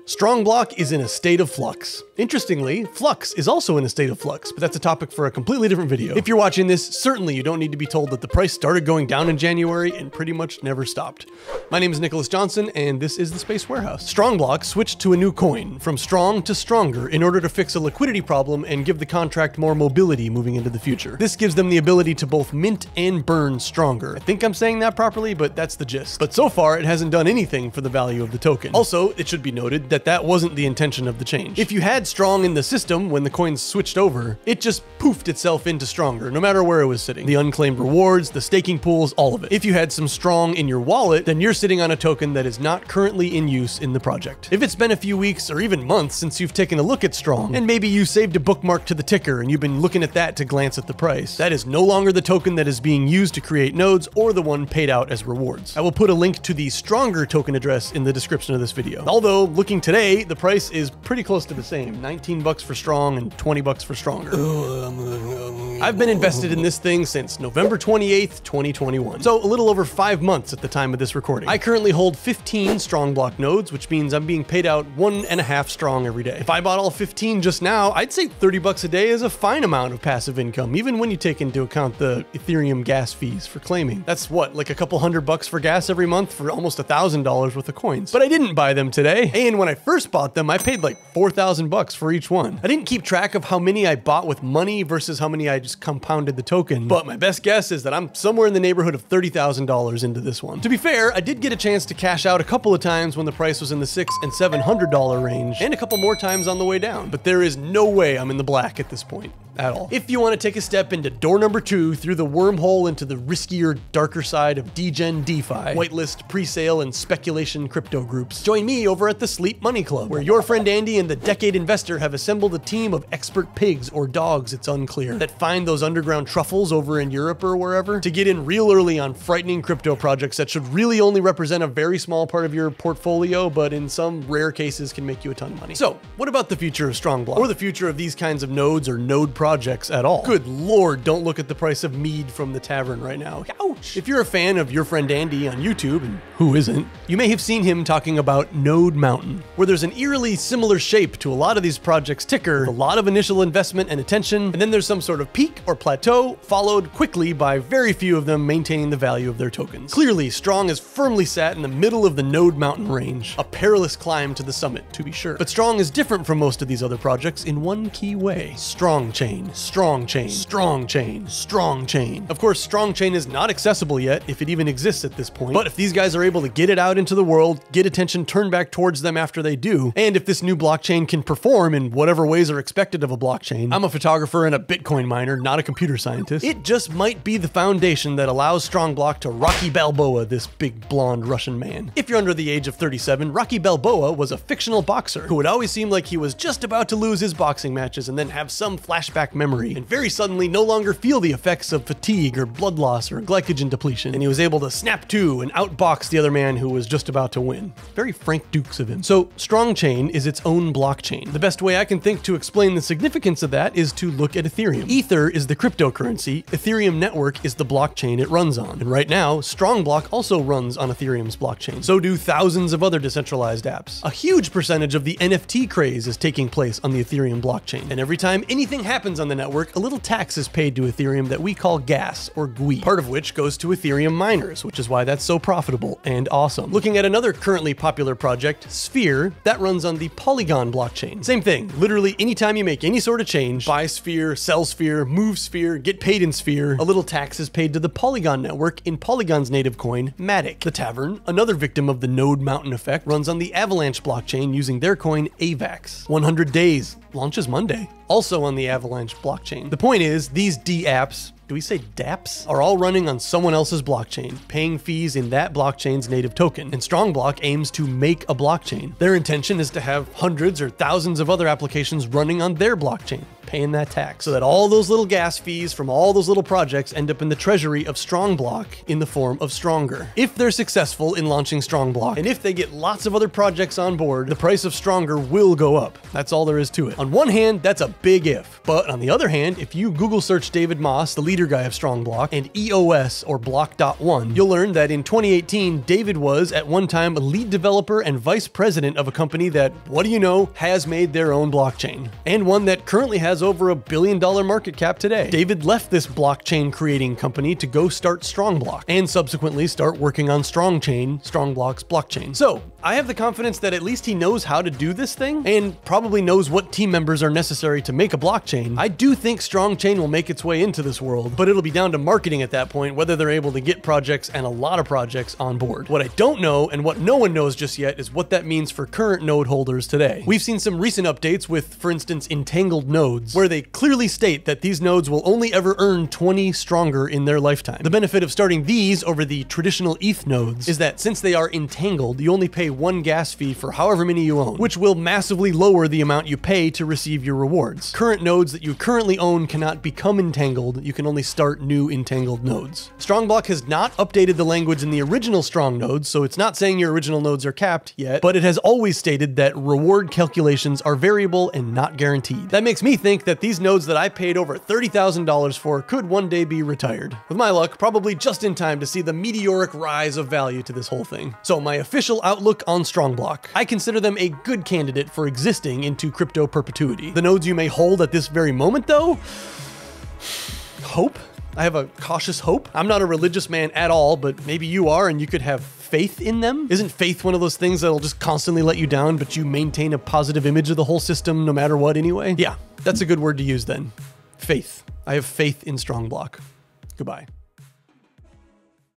StrongBlock is in a state of flux. Interestingly, Flux is also in a state of flux, but that's a topic for a completely different video. If you're watching this, certainly you don't need to be told that the price started going down in January and pretty much never stopped. My name is Nicholas Johnson, and this is the Space Warehouse. StrongBlock switched to a new coin, from strong to stronger, in order to fix a liquidity problem and give the contract more mobility moving into the future. This gives them the ability to both mint and burn stronger. I think I'm saying that properly, but that's the gist. But so far, it hasn't done anything for the value of the token. Also, it should be noted that wasn't the intention of the change. If you had strong in the system when the coins switched over, it just poofed itself into stronger, no matter where it was sitting. The unclaimed rewards, the staking pools, all of it. If you had some strong in your wallet, then you're sitting on a token that is not currently in use in the project. If it's been a few weeks or even months since you've taken a look at strong, and maybe you saved a bookmark to the ticker and you've been looking at that to glance at the price, that is no longer the token that is being used to create nodes or the one paid out as rewards. I will put a link to the stronger token address in the description of this video. Although, looking today, the price is pretty close to the same. 19 bucks for strong and 20 bucks for stronger. I've been invested in this thing since November 28th, 2021. So a little over 5 months at the time of this recording. I currently hold 15 StrongBlock nodes, which means I'm being paid out 1.5 strong every day. If I bought all 15 just now, I'd say 30 bucks a day is a fine amount of passive income, even when you take into account the Ethereum gas fees for claiming. That's what, like a couple $100 for gas every month for almost $1,000 worth of coins. But I didn't buy them today. And when I first bought them, I paid like 4,000 bucks for each one. I didn't keep track of how many I bought with money versus how many I just compounded the token, but my best guess is that I'm somewhere in the neighborhood of $30,000 into this one. To be fair, I did get a chance to cash out a couple of times when the price was in the $600 and $700 range, and a couple more times on the way down, but there is no way I'm in the black at this point. At all. If you want to take a step into door number 2 through the wormhole into the riskier, darker side of degen DeFi, whitelist, pre-sale, and speculation crypto groups, join me over at the Sleep Money Club, where your friend Andy and the Decade Investor have assembled a team of expert pigs or dogs, it's unclear, that find those underground truffles over in Europe or wherever to get in real early on frightening crypto projects that should really only represent a very small part of your portfolio, but in some rare cases can make you a ton of money. So, what about the future of StrongBlock, or the future of these kinds of nodes or node projects at all? Good lord, don't look at the price of mead from the tavern right now. Ouch! If you're a fan of your friend Andy on YouTube, and who isn't, you may have seen him talking about Node Mountain, where there's an eerily similar shape to a lot of these projects' ticker, a lot of initial investment and attention, and then there's some sort of peak or plateau, followed quickly by very few of them maintaining the value of their tokens. Clearly, Strong is firmly sat in the middle of the Node Mountain range, a perilous climb to the summit, to be sure. But Strong is different from most of these other projects in one key way: strong chain. Strong chain, strong chain, strong chain. Of course, strong chain is not accessible yet, if it even exists at this point, but if these guys are able to get it out into the world, get attention turned back towards them after they do, and if this new blockchain can perform in whatever ways are expected of a blockchain — I'm a photographer and a Bitcoin miner, not a computer scientist — it just might be the foundation that allows StrongBlock to Rocky Balboa this big blonde Russian man. If you're under the age of 37, Rocky Balboa was a fictional boxer who would always seem like he was just about to lose his boxing matches and then have some flashback memory and very suddenly no longer feel the effects of fatigue or blood loss or glycogen depletion, and he was able to snap to and outbox the other man who was just about to win. Very Frank Dukes of him. So Strong Chain is its own blockchain. The best way I can think to explain the significance of that is to look at Ethereum. Ether is the cryptocurrency, Ethereum network is the blockchain it runs on, and right now, StrongBlock also runs on Ethereum's blockchain. So do thousands of other decentralized apps. A huge percentage of the NFT craze is taking place on the Ethereum blockchain, and every time anything happens on the network, a little tax is paid to Ethereum that we call gas, or GUI, part of which goes to Ethereum miners, which is why that's so profitable and awesome. Looking at another currently popular project, Sphere, that runs on the Polygon blockchain. Same thing, literally anytime you make any sort of change, buy Sphere, sell Sphere, move Sphere, get paid in Sphere, a little tax is paid to the Polygon network in Polygon's native coin, Matic. The Tavern, another victim of the Node Mountain effect, runs on the Avalanche blockchain using their coin AVAX. 100 days, launches Monday, also on the Avalanche blockchain. The point is, these D-apps, do we say dApps, are all running on someone else's blockchain, paying fees in that blockchain's native token, and StrongBlock aims to make a blockchain. Their intention is to have hundreds or thousands of other applications running on their blockchain. paying that tax, so that all those little gas fees from all those little projects end up in the treasury of StrongBlock in the form of Stronger. If they're successful in launching StrongBlock, and if they get lots of other projects on board, the price of Stronger will go up. That's all there is to it. On one hand, that's a big if, but on the other hand, if you Google search David Moss, the leader guy of StrongBlock, and EOS or Block.1, you'll learn that in 2018, David was at one time a lead developer and vice president of a company that, what do you know, has made their own blockchain, and one that currently has over $1 billion market cap today. David left this blockchain creating company to go start StrongBlock, and subsequently start working on StrongChain, StrongBlock's blockchain. So I have the confidence that at least he knows how to do this thing, and probably knows what team members are necessary to make a blockchain. I do think StrongChain will make its way into this world, but it'll be down to marketing at that point, whether they're able to get projects, and a lot of projects, on board. What I don't know, and what no one knows just yet, is what that means for current node holders today. We've seen some recent updates with, for instance, Entangled nodes, where they clearly state that these nodes will only ever earn 20 Stronger in their lifetime. The benefit of starting these over the traditional ETH nodes is that since they are entangled, you only pay 1 gas fee for however many you own, which will massively lower the amount you pay to receive your rewards. Current nodes that you currently own cannot become entangled, you can only start new entangled nodes. StrongBlock has not updated the language in the original Strong nodes, so it's not saying your original nodes are capped yet, but it has always stated that reward calculations are variable and not guaranteed. That makes me think that these nodes that I paid over $30,000 for could one day be retired. With my luck, probably just in time to see the meteoric rise of value to this whole thing. So my official outlook on StrongBlock: I consider them a good candidate for existing into crypto perpetuity. The nodes you may hold at this very moment though? Hope? I have a cautious hope. I'm not a religious man at all, but maybe you are, and you could have faith in them. Isn't faith one of those things that'll just constantly let you down, but you maintain a positive image of the whole system no matter what anyway? Yeah, that's a good word to use then. Faith. I have faith in StrongBlock. Goodbye.